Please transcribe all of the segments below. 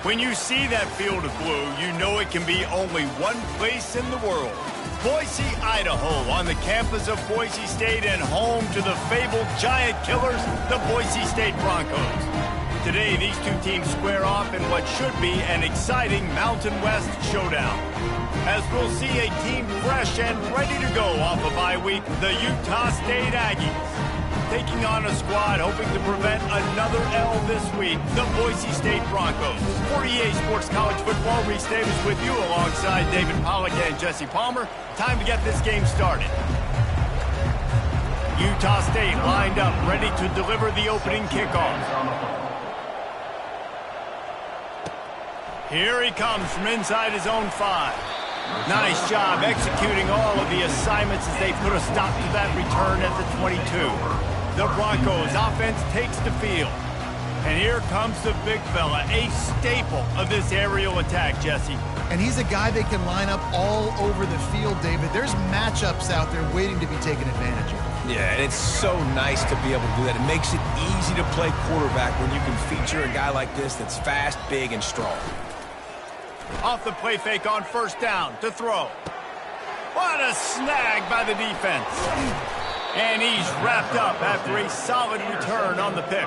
When you see that field of blue, you know it can be only one place in the world. Boise, Idaho, on the campus of Boise State and home to the fabled giant killers, the Boise State Broncos. Today, these two teams square off in what should be an exciting Mountain West showdown. As we'll see a team fresh and ready to go off a bye week, the Utah State Aggies. Taking on a squad hoping to prevent another L this week, the Boise State Broncos. For EA Sports College Football, Reese Davis with you alongside David Pollack and Jesse Palmer. Time to get this game started. Utah State lined up, ready to deliver the opening kickoff. Here he comes from inside his own 5. Nice job executing all of the assignments as they put a stop to that return at the 22. The Broncos offense takes the field. And here comes the big fella, a staple of this aerial attack, Jesse. And he's a guy they can line up all over the field, David. There's matchups out there waiting to be taken advantage of. Yeah, and it's so nice to be able to do that. It makes it easy to play quarterback when you can feature a guy like this that's fast, big, and strong. Off the play fake on first down to throw. What a snag by the defense. And he's wrapped up after a solid return on the pick.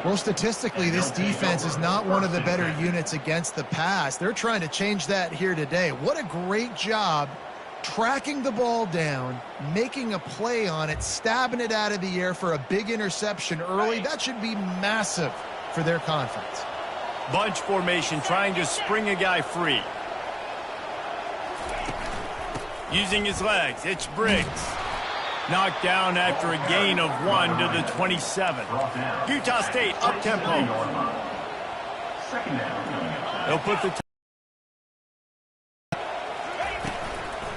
Well, statistically, this defense is not one of the better units against the pass. They're trying to change that here today. What a great job tracking the ball down, making a play on it, stabbing it out of the air for a big interception early. That should be massive for their confidence. Bunch formation trying to spring a guy free. Using his legs, it's Briggs. Knocked down after a gain of 1 to the 27. Utah State up-tempo. They'll put the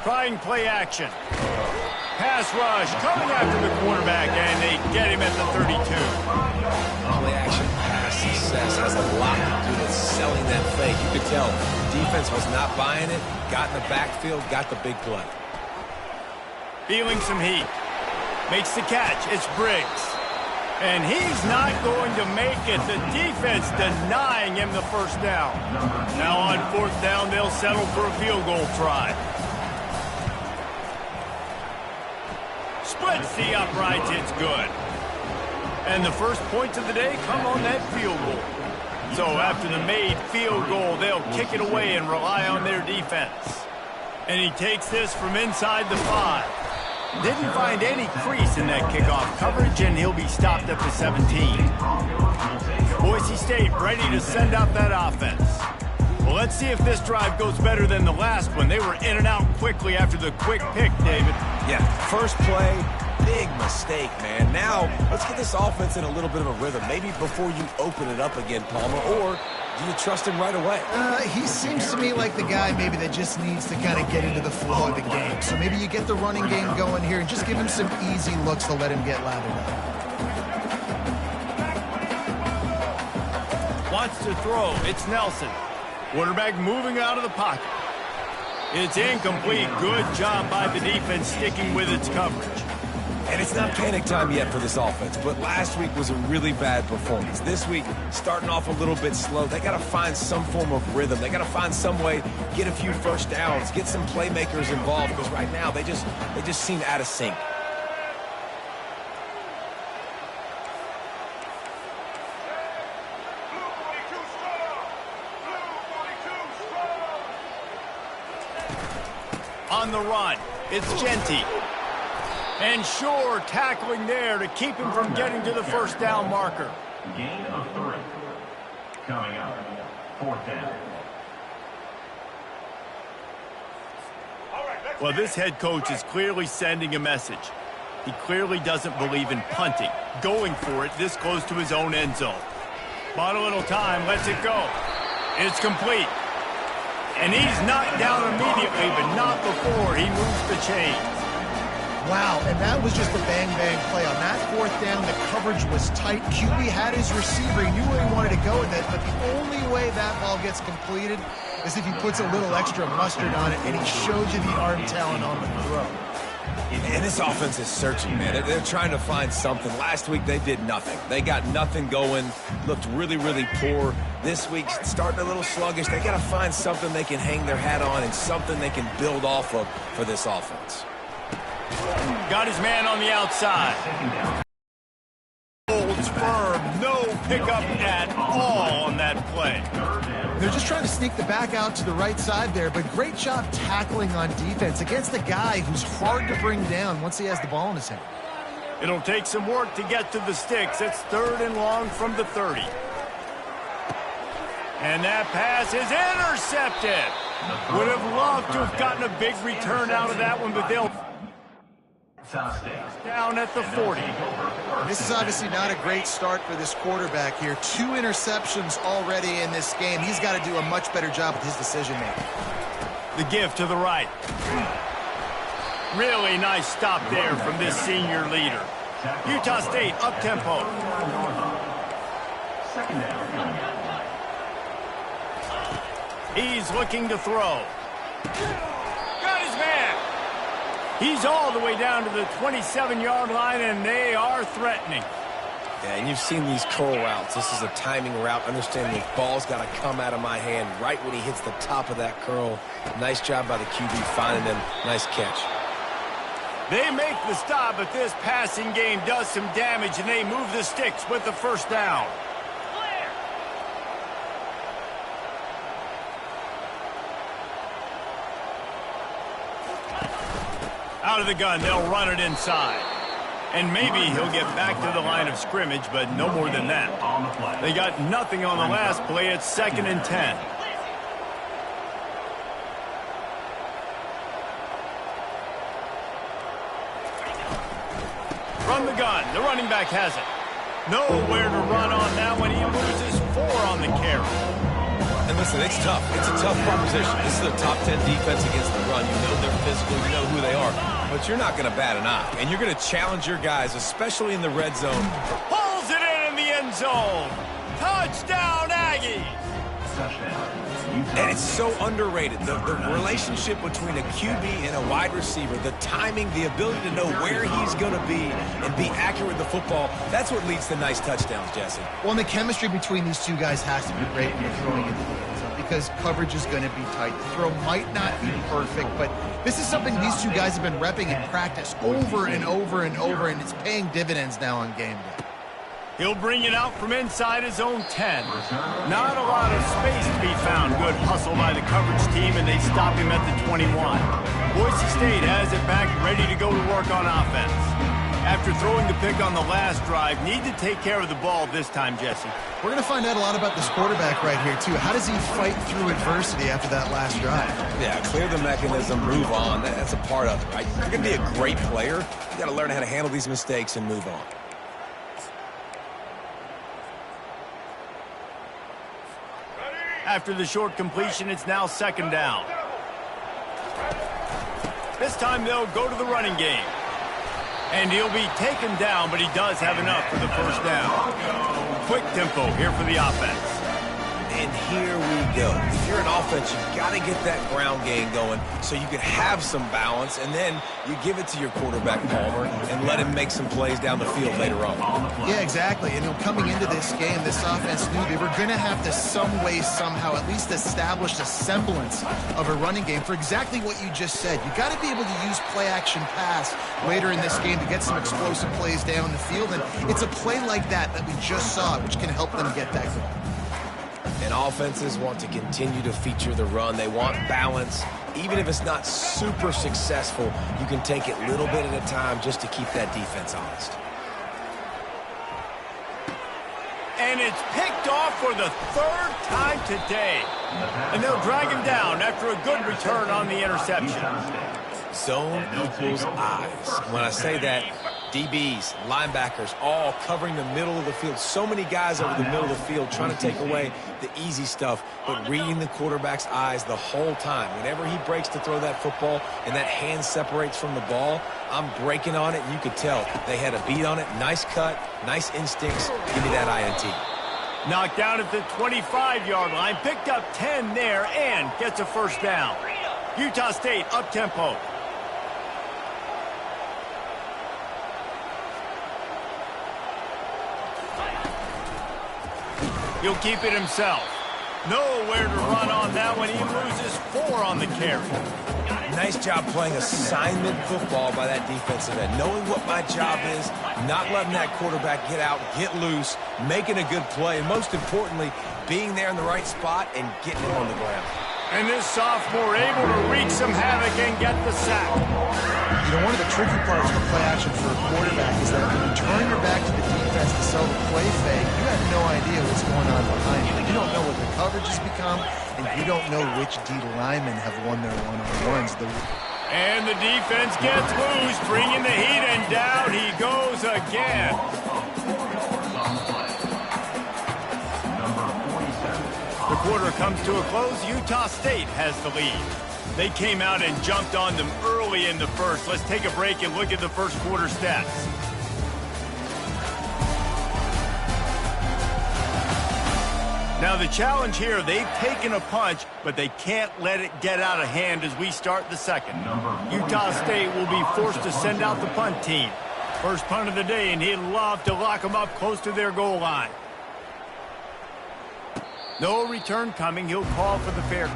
trying play action. Pass rush coming after the quarterback, and they get him at the 32. Play action pass success has a lot to do with selling that fake. You could tell the defense was not buying it, got in the backfield, got the big play. Feeling some heat. Makes the catch. It's Briggs. And he's not going to make it. The defense denying him the first down. Now on fourth down, they'll settle for a field goal try. Splits the uprights. It's good. And the first points of the day come on that field goal. So after the made field goal, they'll kick it away and rely on their defense. And he takes this from inside the 5. Didn't find any crease in that kickoff coverage, and he'll be stopped at the 17. Boise State ready to send out that offense. Well, let's see if this drive goes better than the last one. They were in and out quickly after the quick pick, David. Yeah, first play, big mistake, man. Now, let's get this offense in a little bit of a rhythm. Maybe before you open it up again, Palmer, or do you trust him right away? He seems to me like the guy maybe that just needs to kind of get into the flow of the game. So maybe you get the running game going here and just give him some easy looks to let him get lathered up. Wants to throw. It's Nelson. Quarterback moving out of the pocket. It's incomplete. Good job by the defense sticking with its coverage. And it's not panic time yet for this offense, but last week was a really bad performance. This week, starting off a little bit slow. They got to find some form of rhythm. They got to find some way, get a few first downs, get some playmakers involved, because right now they just seem out of sync. On the run, it's Genty. And Shore tackling there to keep him from getting to the first down marker. Gain of 3. Coming up, fourth down. Well, this head coach is clearly sending a message. He clearly doesn't believe in punting, going for it this close to his own end zone. Bought a little time, lets it go. It's complete. And he's knocked down immediately, but not before he moves the chains. Wow, and that was just a bang-bang play. On that fourth down, the coverage was tight. QB had his receiver. He knew where he wanted to go with it, but the only way that ball gets completed is if he puts a little extra mustard on it, and he shows you the arm talent on the throw. And this offense is searching, man. They're trying to find something. Last week, they did nothing. They got nothing going, looked really, really poor. This week, starting a little sluggish. They got to find something they can hang their hat on and something they can build off of for this offense. Got his man on the outside. Holds firm. No pickup at all on that play. They're just trying to sneak the back out to the right side there, but great job tackling on defense against a guy who's hard to bring down once he has the ball in his hand. It'll take some work to get to the sticks. It's 3rd and long from the 30. And that pass is intercepted. Would have loved to have gotten a big return out of that one, but they'll down at the 40. This is obviously not a great start for this quarterback here. 2 interceptions already in this game. He's got to do a much better job with his decision-making. The give to the right. Really nice stop there from this senior leader. Utah State up-tempo. He's looking to throw. Got his man. He's all the way down to the 27-yard line, and they are threatening. Yeah, and you've seen these curl routes. This is a timing route. Understand the ball's got to come out of my hand right when he hits the top of that curl. Nice job by the QB finding him. Nice catch. They make the stop, but this passing game does some damage, and they move the sticks with the first down. Out of the gun, they'll run it inside. And maybe he'll get back to the line of scrimmage, but no more than that. They got nothing on the last play. It's 2nd and 10. From the gun, the running back has it. Nowhere to run on that one. He loses 4 on the carry. And listen, it's tough. It's a tough proposition. This is a top 10 defense against the run. You know they're physical. You know who they are. But you're not going to bat an eye. And you're going to challenge your guys, especially in the red zone. Pulls it in the end zone. Touchdown, Aggies. And it's so underrated. The relationship between a QB and a wide receiver, the timing, the ability to know where he's going to be and be accurate with the football, that's what leads to nice touchdowns, Jesse. Well, and the chemistry between these two guys has to be great when you're throwing into the end zone because coverage is going to be tight. The throw might not be perfect, but this is something these two guys have been repping in practice over and over and over, and it's paying dividends now on game day. He'll bring it out from inside his own 10. Not a lot of space to be found. Good hustle by the coverage team, and they stop him at the 21. Boise State has it back, ready to go to work on offense. After throwing the pick on the last drive, need to take care of the ball this time, Jesse. We're going to find out a lot about this quarterback right here, too. How does he fight through adversity after that last drive? Yeah, clear the mechanism, move on. That's a part of it, right? You're going to be a great player. You got to learn how to handle these mistakes and move on. After the short completion, it's now 2nd down. This time they'll go to the running game. And he'll be taken down, but he does have enough for the first down. Quick tempo here for the offense. And here we go. If you're an offense, you've got to get that ground game going so you can have some balance, and then you give it to your quarterback, Palmer, and let him make some plays down the field later on. Yeah, exactly. And coming into this game, this offense knew they were going to have to some way, somehow, at least establish a semblance of a running game for exactly what you just said. You got to be able to use play-action pass later in this game to get some explosive plays down the field, and it's a play like that we just saw, which can help them get that going. And offenses want to continue to feature the run. They want balance. Even if it's not super successful, you can take it little bit at a time just to keep that defense honest. And it's picked off for the 3rd time today. And they'll drag him down after a good return on the interception. Zone equals eyes. When I say that, DBs, linebackers, all covering the middle of the field. So many guys over the middle of the field trying to take away the easy stuff, but reading the quarterback's eyes the whole time. Whenever he breaks to throw that football and that hand separates from the ball, I'm breaking on it, and you could tell they had a beat on it. Nice cut, nice instincts. Give me that INT. Knocked down at the 25-yard line, picked up 10 there, and gets a first down. Utah State up-tempo. He'll keep it himself. Nowhere to run on that one. He loses 4 on the carry. Nice job playing assignment football by that defensive end. Knowing what my job is, not letting that quarterback get out, get loose, making a good play, and most importantly, being there in the right spot and getting it on the ground. And this sophomore able to wreak some havoc and get the sack. You know, one of the tricky parts of play action for a quarterback is that when you turn your back to the defense to sell the play fake, you have no idea what's going on behind you. You don't know what the coverage has become, and you don't know which D linemen have won their one-on-ones. And the defense gets loose, bringing the heat, and down he goes again. The quarter comes to a close. Utah State has the lead. They came out and jumped on them early in the first. Let's take a break and look at the first quarter stats. Now the challenge here, they've taken a punch, but they can't let it get out of hand as we start the second. Utah State will be forced to send out the punt team. First punt of the day, and he'd love to lock them up close to their goal line. No return coming. He'll call for the fair.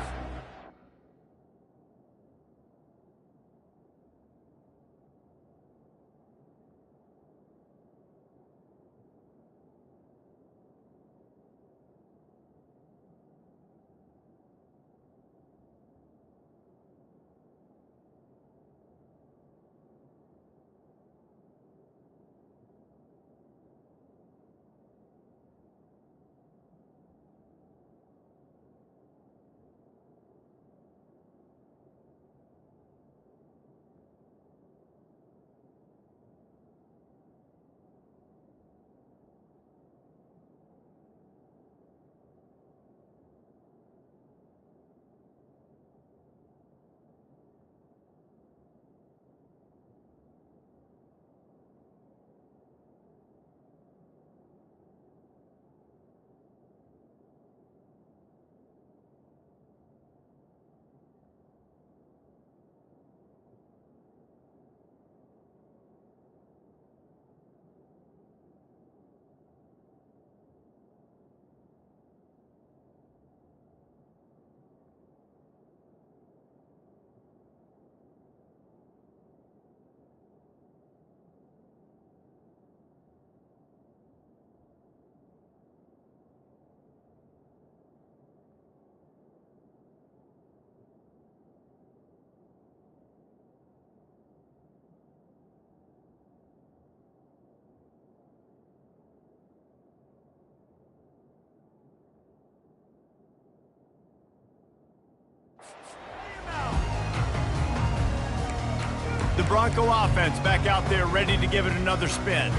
The Bronco offense back out there ready to give it another spin.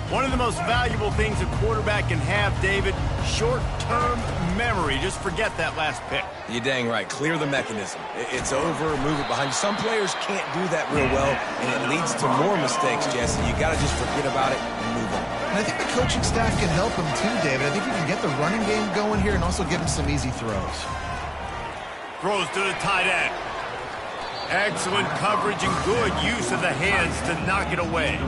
One of the most valuable things a quarterback can have, David, short-term memory. Just forget that last pick. You're dang right. Clear the mechanism. It's over, move it behind you. Some players can't do that real well, and it leads to more mistakes, Jesse. You got to just forget about it and move on. And I think the coaching staff can help him too, David. I think you can get the running game going here and also give him some easy throws. Throws to the tight end. Excellent coverage and good use of the hands to knock it away.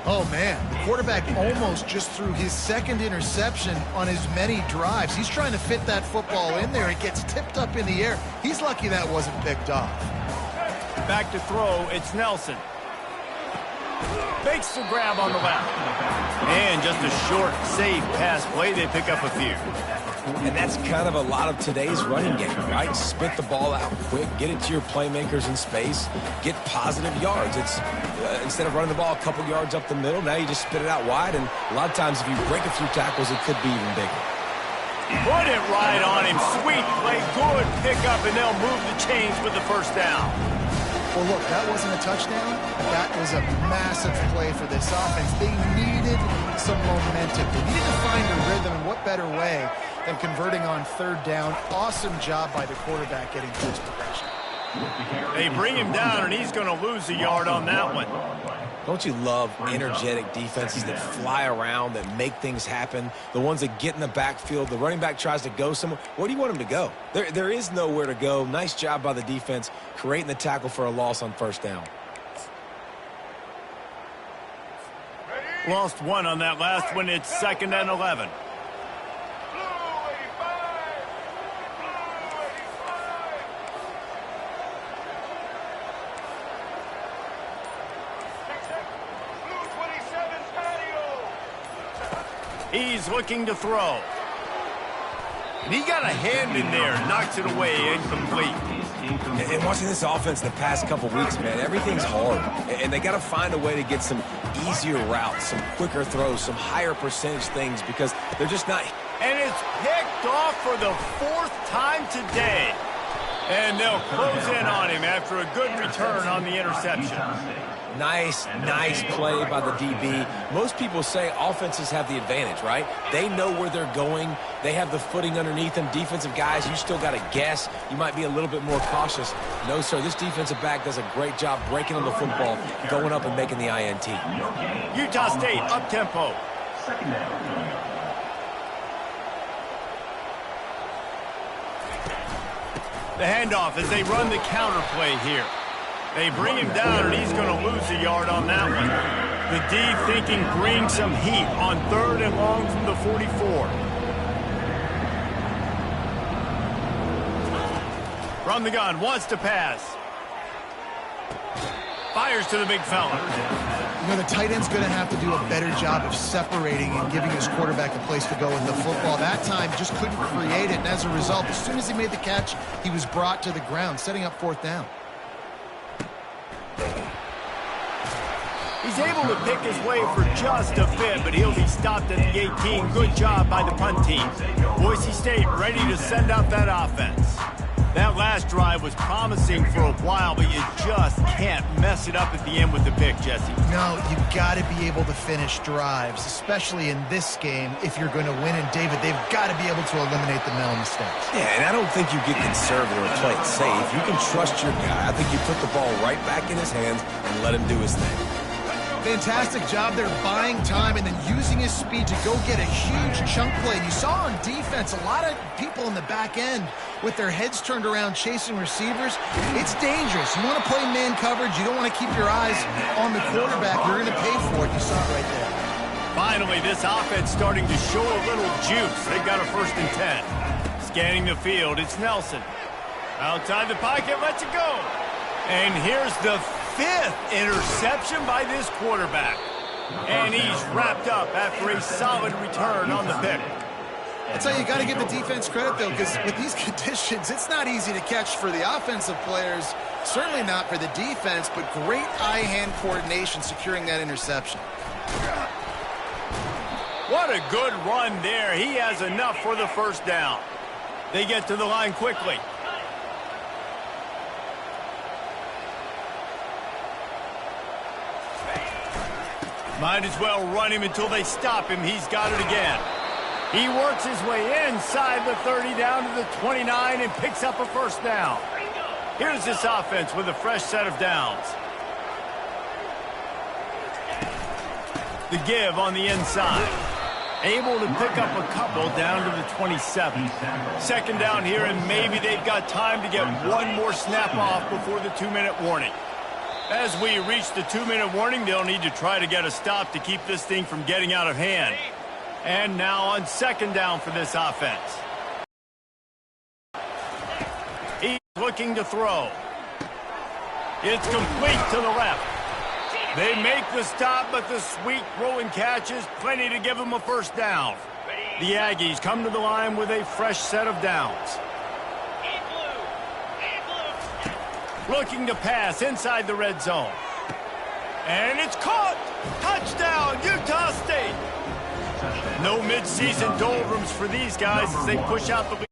Oh, man. The quarterback almost just threw his second interception on as many drives. He's trying to fit that football in there. It gets tipped up in the air. He's lucky that wasn't picked off. Back to throw. It's Nelson. Fakes the grab on the left. And just a short, safe pass play. They pick up a few. And that's kind of a lot of today's running game, right? Spit the ball out quick, get it to your playmakers in space, get positive yards. It's instead of running the ball a couple yards up the middle, now you just spit it out wide, and a lot of times if you break a few tackles, it could be even bigger. Put it right on him. Sweet play, good pickup, and they'll move the chains with the first down. Well, look, that wasn't a touchdown. That was a massive play for this offense. They needed some momentum. They needed to find a rhythm, and what better way than converting on third down. Awesome job by the quarterback getting to his progression. They bring him down, and he's going to lose a yard on that one. Don't you love energetic defenses that fly around, that make things happen, the ones that get in the backfield? The running back tries to go somewhere. Where do you want him to go? There is nowhere to go. Nice job by the defense creating the tackle for a loss on first down. Lost one on that last one. It's 2nd and 11. He's looking to throw. And he got a hand in there, knocks it away, incomplete. And watching this offense the past couple weeks, man, everything's hard. And they got to find a way to get some easier routes, some quicker throws, some higher percentage things because they're just not. And it's picked off for the 4th time today. And they'll close in on him after a good return on the interception. Nice play by the DB. Most people say offenses have the advantage, right? They know where they're going. They have the footing underneath them. Defensive guys, you still got to guess. You might be a little bit more cautious. No, sir, this defensive back does a great job breaking on the football, going up and making the INT. Utah State, up-tempo. Second down. The handoff as they run the counter play here. They bring him down, and he's going to lose a yard on that one. The D thinking bring some heat on 3rd and long from the 44. From the gun, wants to pass. Fires to the big fella. You know, the tight end's going to have to do a better job of separating and giving his quarterback a place to go with the football. That time, just couldn't create it, and as a result, as soon as he made the catch, he was brought to the ground, setting up 4th down. He's able to pick his way for just a bit, but he'll be stopped at the 18. Good job by the punt team. Boise State ready to send out that offense. That last drive was promising for a while, but you just can't mess it up at the end with the pick, Jesse. No, you've got to be able to finish drives, especially in this game if you're going to win. And, David, they've got to be able to eliminate the mental mistakes. Yeah, and I don't think you get conservative or play it safe. You can trust your guy. I think you put the ball right back in his hands and let him do his thing. Fantastic job there buying time and then using his speed to go get a huge chunk play. You saw on defense a lot of people in the back end with their heads turned around chasing receivers. It's dangerous. You want to play man coverage. You don't want to keep your eyes on the quarterback. You're going to pay for it. You saw it right there. Finally, this offense starting to show a little juice. They've got a 1st and 10. Scanning the field, it's Nelson. Outside the pocket, lets it go. And here's the 5th interception by this quarterback. And he's wrapped up after a solid return on the pick. That's how you got to give the defense credit, though, because with these conditions, it's not easy to catch for the offensive players, certainly not for the defense, but great eye-hand coordination securing that interception. What a good run there. He has enough for the 1st down. They get to the line quickly. Might as well run him until they stop him. He's got it again. He works his way inside the 30 down to the 29 and picks up a 1st down. Here's this offense with a fresh set of downs. The give on the inside. Able to pick up a couple down to the 27. 2nd down here, and maybe they've got time to get one more snap off before the 2-minute warning. As we reach the 2-minute warning, they'll need to try to get a stop to keep this thing from getting out of hand. And now on 2nd down for this offense. He's looking to throw. It's complete to the left. They make the stop, but the sweet throw and catch is plenty to give them a 1st down. The Aggies come to the line with a fresh set of downs. Looking to pass inside the red zone. And it's caught! Touchdown, Utah State! No midseason doldrums for these guys as they push out the lead.